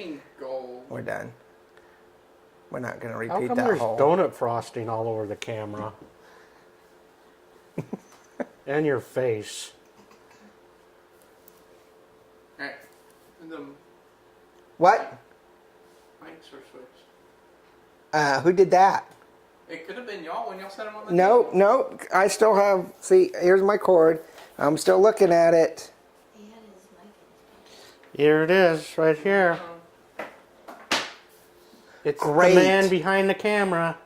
mean gold? We're done. We're not going to How repeat come that there's whole... donut frosting all over the camera? And your face. Alright. The What? mics were switched. Who did that? It could have been y'all when y'all set them on the No, table. no. I still have... See, here's my cord. I'm still looking at it. He had his mic in his Here it is, right here. It's Great. the man behind the camera.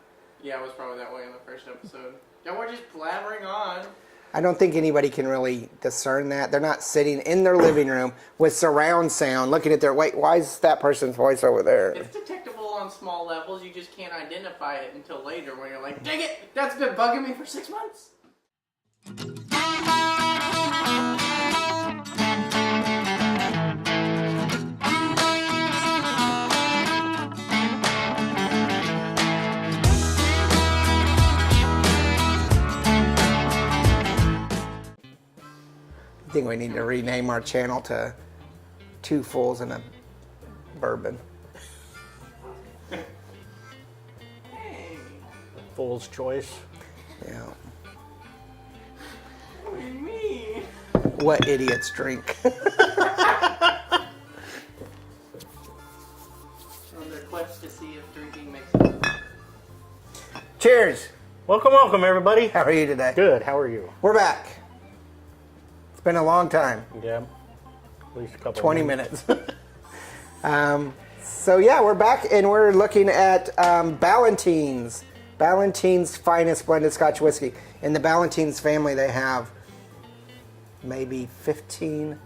Yeah, it was probably that way in the first episode. Y'all were just blabbering on. I don't think anybody can really discern that. They're not sitting in their living room with surround sound looking at their... Wait, why is that person's voice over there? It's detectable on small levels. You just can't identify it until later when you're like, dang it, that's been bugging me for 6 months. I think we need to rename our channel to Two Fools and a Bourbon. Hey, Fool's choice. Yeah. what do you mean? What idiots drink. On their quest to see if drinking makes sense. Cheers. Welcome, welcome, everybody. How are you today? Good, how are you? We're back. It's been a long time. Yeah. At least a couple 20 minutes. So yeah, we're back and we're looking at Ballintines. Ballintines Finest blended Scotch whiskey. In the Ballintines family, they have maybe 15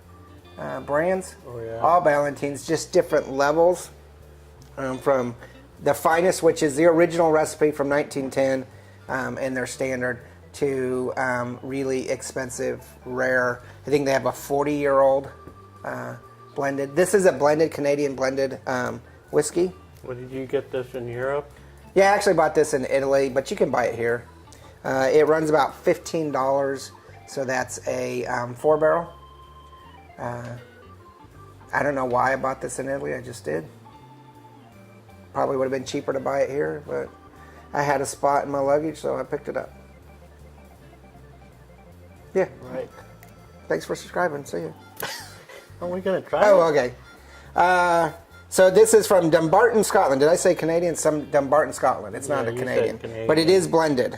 brands. Oh, yeah. All Ballintines, just different levels. From the finest, which is the original recipe from 1910, and their standard, to really expensive, rare. I think they have a 40-year-old blended. This is a blended, Canadian blended whiskey. What, did you get this in Europe? Yeah, I actually bought this in Italy, but you can buy it here. It runs about $15, so that's a 4-barrel. I don't know why I bought this in Italy, I just did. Probably would have been cheaper to buy it here, but I had a spot in my luggage, so I picked it up. Yeah. Right. Thanks for subscribing. See you. Are we going to try Oh, it? okay. So this is from Dumbarton, Scotland. Did I say Canadian? Some Dumbarton, Scotland. It's not Yeah, a you said Canadian, Canadian. but it is blended.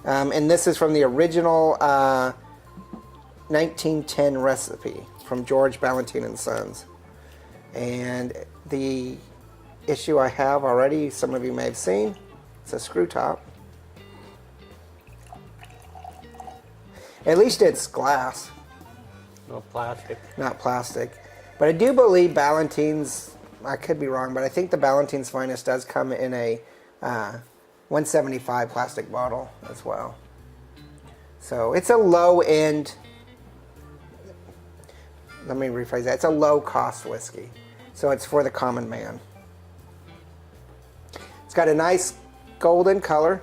And this is from the original 1910 recipe from George Ballantine and Sons. And the issue I have already, some of you may have seen, it's a screw top. At least it's glass, No plastic. not plastic. But I do believe Ballantines, I could be wrong, but I think the Ballantines Finest does come in a 175 plastic bottle as well. So it's a low end, let me rephrase that, it's a low cost whiskey. So it's for the common man. It's got a nice golden color.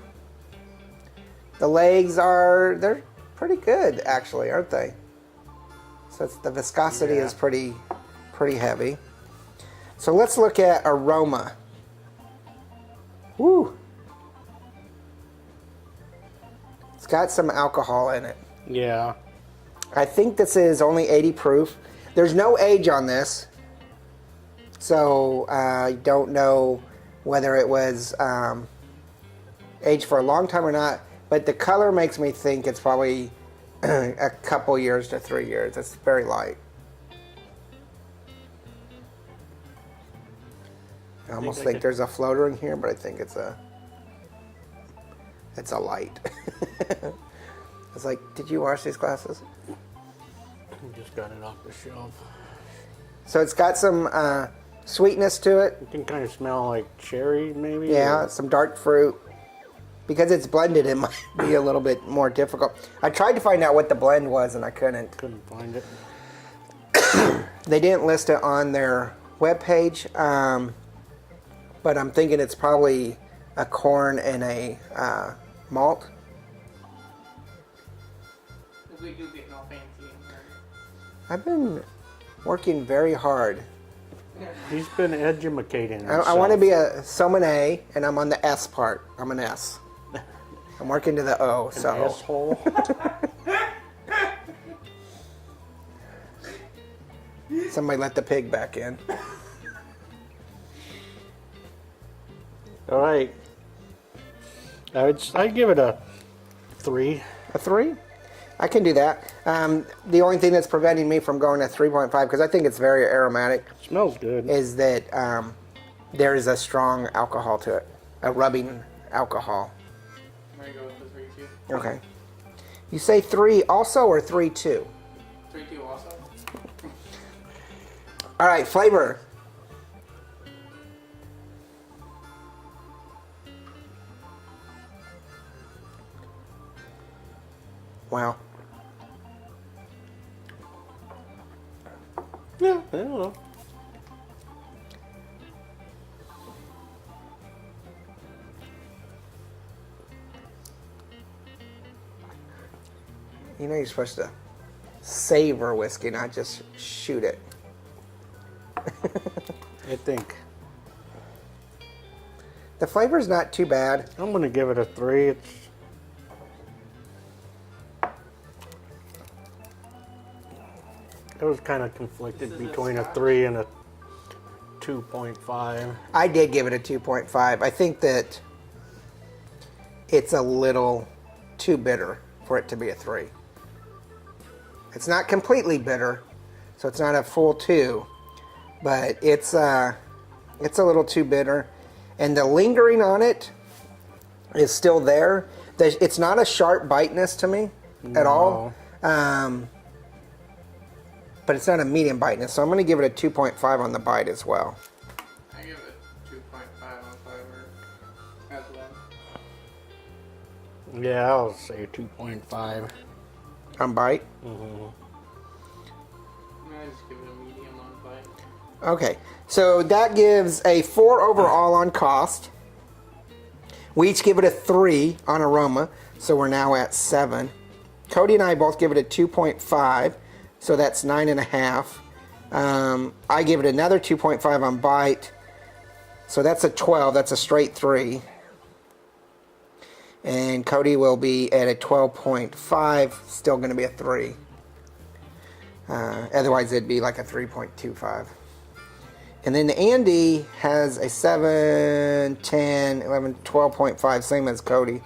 The legs they're pretty good actually, aren't they? So the viscosity is pretty heavy. So let's look at aroma. Woo! It's got some alcohol in it. Yeah. I think this is only 80 proof. There's no age on this, so I don't know whether it was aged for a long time or not, but the color makes me think it's probably a couple years to 3 years. It's very light. I almost think there's a floater in here, but I think it's a light. It's like, did you wash these glasses? I just got it off the shelf. So it's got some sweetness to it. You can kind of smell like cherry, maybe? Yeah, or- some dark fruit. Because it's blended, it might be a little bit more difficult. I tried to find out what the blend was, and I couldn't. Couldn't find it. They didn't list it on their webpage, but I'm thinking it's probably a corn and a malt. We do get all fancy in here. I've been working very hard He's been educating. I want to be a sommelier, and I'm on the S part. I'm an S. I'm working to the O. So asshole. somebody let the pig back in. All right. I'd give it a 3. A 3? I can do that. The only thing that's preventing me from going to 3.5, because I think it's very aromatic, Smells good. is that there is a strong alcohol to it, a rubbing alcohol. I'm gonna go with the 3-2. Okay. You say 3 also or 3-2? 3-2 also. All right, flavor. Wow. Yeah, I don't know. You know you're supposed to savor whiskey, not just shoot it. I think The flavor's not too bad. I'm gonna give it a 3. I was kind of conflicted This is a between a Scotch? 3 and a 2.5. I did give it a 2.5. I think that it's a little too bitter for it to be a 3. It's not completely bitter, so it's not a full 2, but it's a little too bitter, and the lingering on it is still there. It's not a sharp biteness to me at all, but it's not a medium biteness, so I'm going to give it a 2.5 on the bite as well. I give it 2.5 on flavor as well. Yeah, I'll say 2.5. On bite? I just give it a medium on bite. Okay, so that gives a 4 overall on cost. We each give it a 3 on aroma, so we're now at 7. Cody and I both give it a 2.5, so that's 9.5. I give it another 2.5 on bite, so that's a 12. That's a straight 3. And Cody will be at a 12.5, still going to be a 3. Otherwise, it'd be like a 3.25. And then Andy has a 7, 10, 11, 12.5, same as Cody.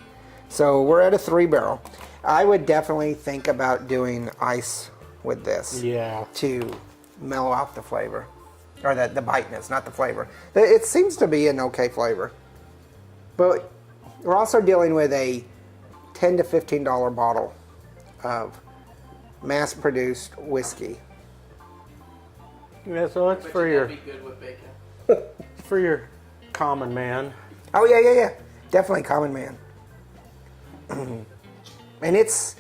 So we're at a 3 barrel. I would definitely think about doing ice with this. Yeah. To mellow out the flavor. Or the biteness, not the flavor. It seems to be an okay flavor. But we're also dealing with a $10 to $15 bottle of mass-produced whiskey. Yeah, so it's But for you your gotta be good with bacon. common man. Oh yeah. Definitely common man. And it's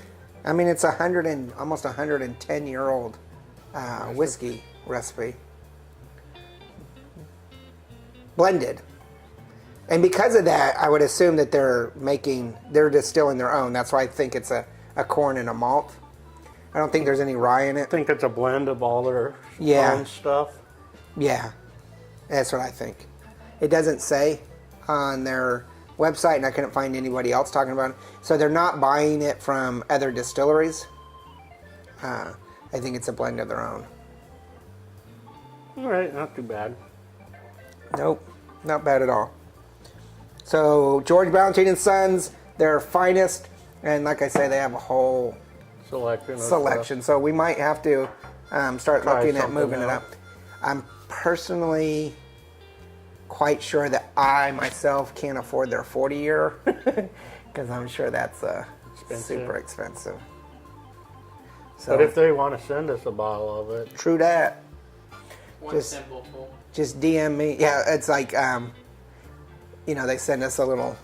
almost 110-year-old whiskey recipe. Blended. And because of that, I would assume that they're distilling their own. That's why I think it's a corn and a malt. I don't think there's any rye in I it. think it's a blend of all their Yeah. own stuff. Yeah, that's what I think. It doesn't say on their website, and I couldn't find anybody else talking about it. So they're not buying it from other distilleries. I think it's a blend of their own. All right, not too bad. Nope, not bad at all. So George Ballintine and Sons, their finest, and like I say, they have a whole Selection. So we might have to start Try looking at something moving it else. up. I'm personally quite sure that I myself can't afford their 40-year because I'm sure that's super expensive. So But if they want to send us a bottle of it, true that. One Just- simple full. Just DM me. Yeah, it's like they send us a little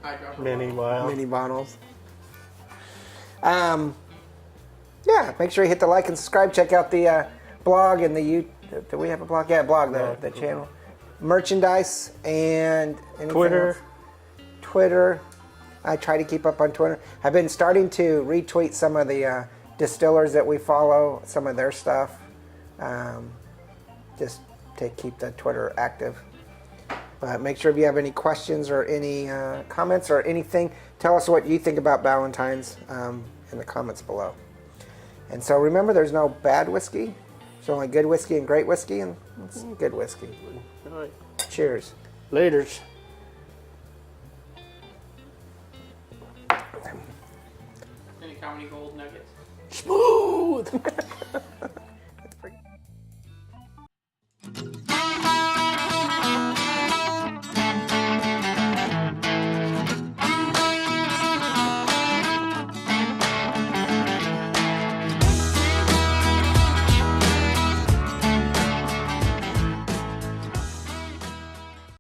Eyedropper mini bottle. vial. mini bottles. Yeah, make sure you hit the like and subscribe. Check out the blog and do we have a blog? Yeah, blog, the channel. Merchandise and anything Twitter. else? Twitter. I try to keep up on Twitter. I've been starting to retweet some of the distillers that we follow, some of their stuff. Just to keep the Twitter active. But make sure if you have any questions or any comments or anything, tell us what you think about Ballintines in the comments below. And so remember, there's no bad whiskey. There's only good whiskey and great whiskey, and it's good whiskey. All right. Cheers. Laters. Any comedy gold nuggets? Smooth.